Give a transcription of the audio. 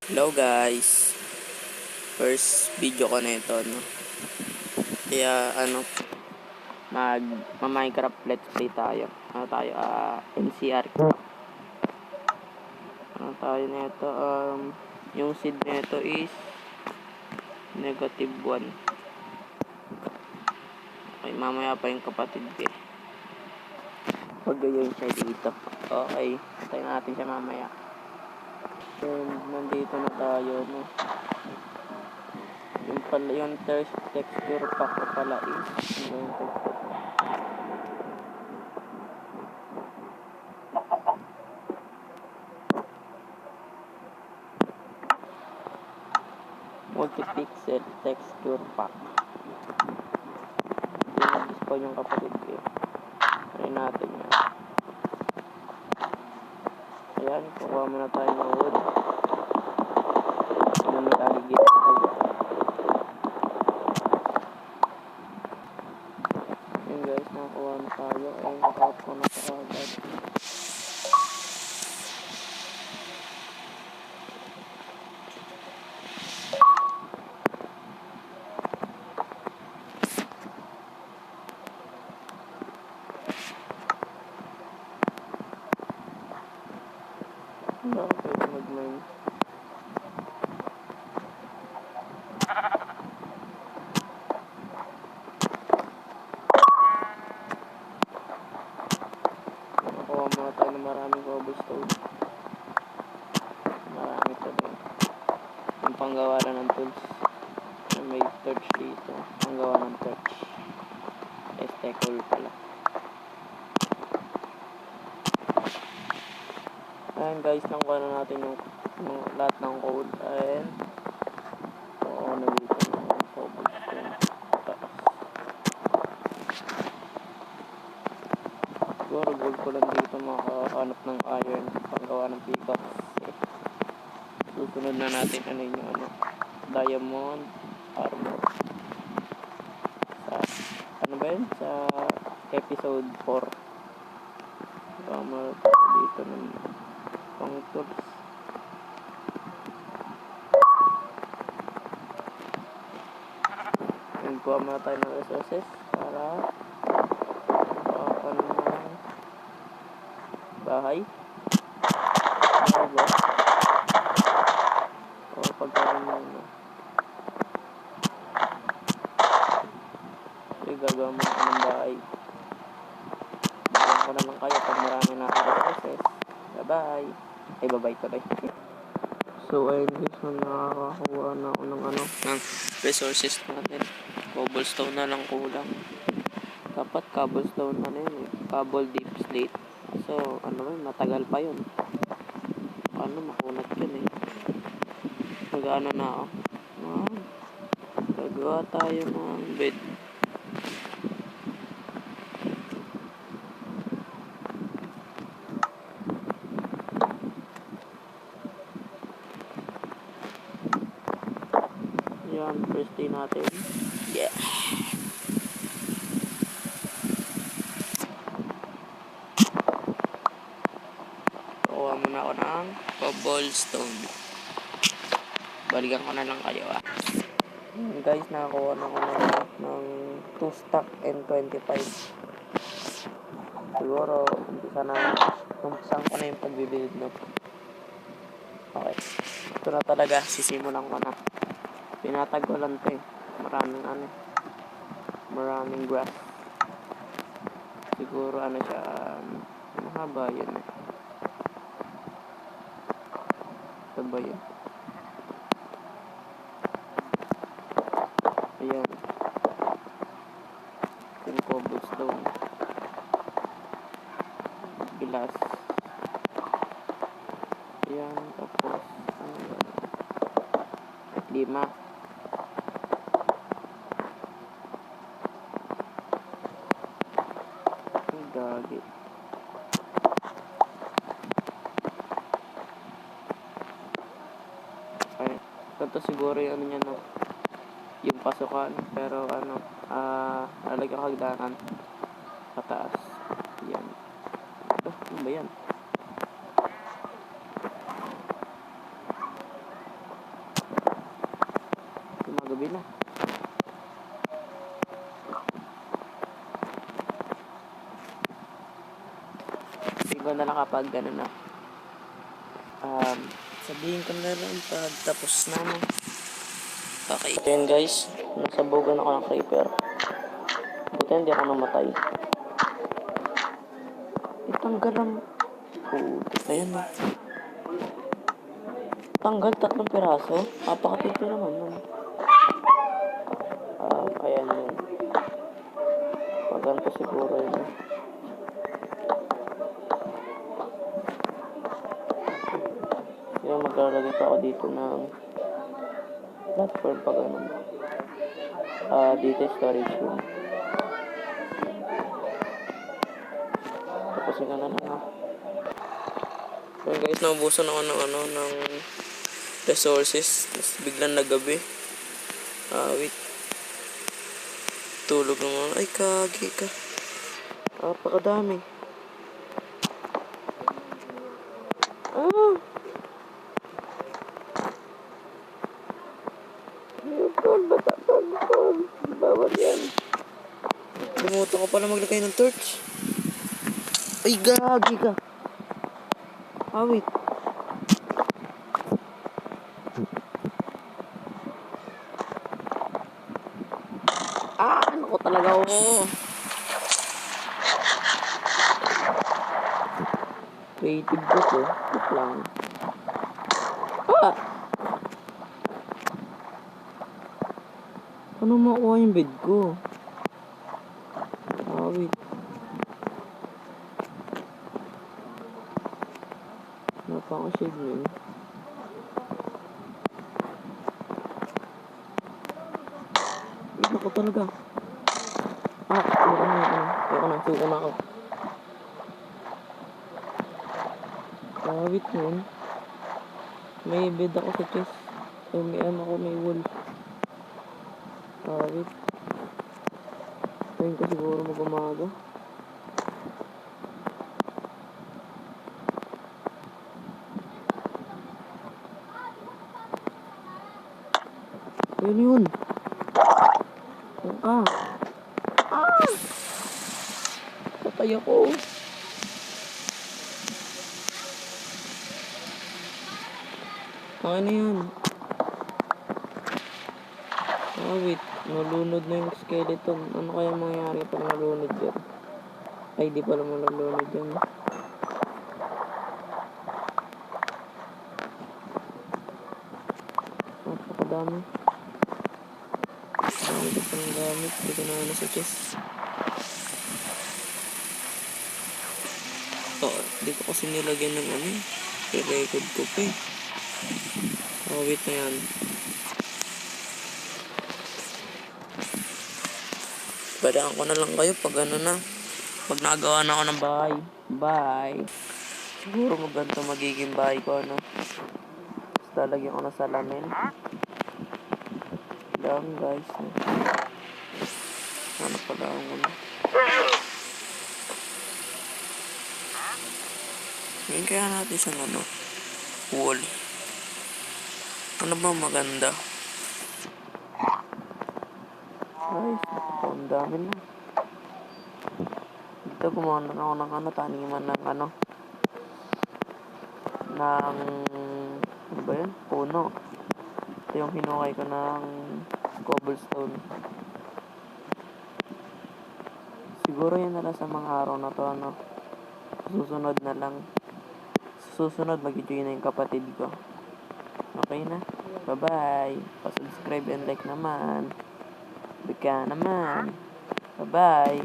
Hello guys, first video ko na ito, no? Kaya Minecraft let's play tayo. NCR. Tayo na ito, yung seed na ito is -1. Okay, mamaya pa yung kapatid ko eh. Pag-gayon siya dito. Okay, tayo natin siya mamaya. And nandito na tayo, no? Yung texture pack ko pala is yung texture multi-pixel texture pack. Pinag-spawn yung kapatid ko. Try natin yan. Ayan, kukuha muna tayo ng wood. Ano nagagigit tayo. Ayan guys, nakakuha na tayo. Ayan, nakakap ko na sa agad. Wala ako pwede mag-mine. Nakakuha muna tayo ng maraming cobblestone. Marami pa din. Yung panggawa na ng tools. May torch dito. Panggawa ng torch. Coal pala. Ayan guys, nakuha na natin yung lahat ng coal. And oo na dito ng cobblestone. Taas. Siguro gold ko lang dito makahanap ng iron. Panggawa ng pickaxe. Susunod na natin yung diamond armor. Sa episode 4. Armor dito ng pang tools. Kuha muna tayo ng resources para makapan ng bahay. Ba? O pagkain mo na. Gagawa mo ng bahay. Bigyan ko na lang kayo pag marami na ako resources. Bye-bye. Ay, bye-bye tuloy. So, ayun guys, nakakakuha na ako ng resources natin. Cobblestone na lang kulang. Dapat cobblestone na yun. Cobble deep slate. So, matagal pa yun. Makunat yun eh. Mag-ano na ako. Gagawa tayo ng bed. Yan, first day natin. Yeah. Kuha muna ako ng cobblestone. Balikan ko na lang kayo guys, nakakuha na ako ng 2 stack and 25. Siguro, umpisan ko na yung pagbibuild, no? Okay. Ito na talaga, sisimulan ko na. Pinatag ko lang ito eh. Maraming grass. Siguro siya, mahaba yun eh. Ito ba yun? Ayan. Yung cobblestone. Glass. Ayan, tapos 5. Gagi. Ay, ito siguro yung niya, no? Yung pasukan, pero lalagyan ko hagdanan pataas. Yan. Ano ba yan? gabi na. Siguro na lang kapag gano'n na. Sabihin ko na lang pag tapos na. Okay. Ayan guys, nasabugan ako ng creeper. Buti hindi ako namatay. Itanggal ang putik. Ayan na. Tanggal 3 piraso. Napakatiti naman nun. Ayan yun. Pag ganito siguro yun. Yung maglalagay pa ako dito ng platform pag ganun. Dito storage room. Tapos yung na lang. So guys, naubusan ako ng resources. Tapos biglang nagabi. Wait. Tulog naman. Ay, kagi ka. Napakadami. Bawal yan. Limutan ko pala maglagay ng torch. Ay, gagi ka. Wait. Ano ko talaga ako. Creative ko to. Ito lang. Ano makuha yung bed ko? Wait. Napaka-shade mo yun. Wait, ako talaga. Suko na ako. Wait yun. May bed ako sa chest. May wall. Wait. Ngayon ko siguro mag-umaga. Yun. Patay ako. Ano yan? Wait. Nalunod na yung skeleton. Ano kaya mangyayari pag nalunod yan? Ay, di pala malulunod yan. Napakadami. Dami ko pang gamit. Hindi ko na sa chest. Di ko kasi nilagyan ng i-record ko pa eh. Wait na yan. Badaan ko na lang kayo pag pag nagawa na ako ng bahay. Bye. Siguro maganda magiging bahay ko Tapos lalagyan ko na salamin. Lang guys. Ano pala ang Ngayon kaya natin siyang wall. Ano ba maganda? Ay, ang dami na. Dito gumawa na ako ng taniman ng ano ba yun? Puno. Ito yung hinukay ko ng cobblestone. Siguro yun na lang sa mga araw na to susunod na lang. Susunod mag-join na yung kapatid ko. Okay na? Bye-bye. Pa-subscribe and like naman. Bika naman. Bye-bye.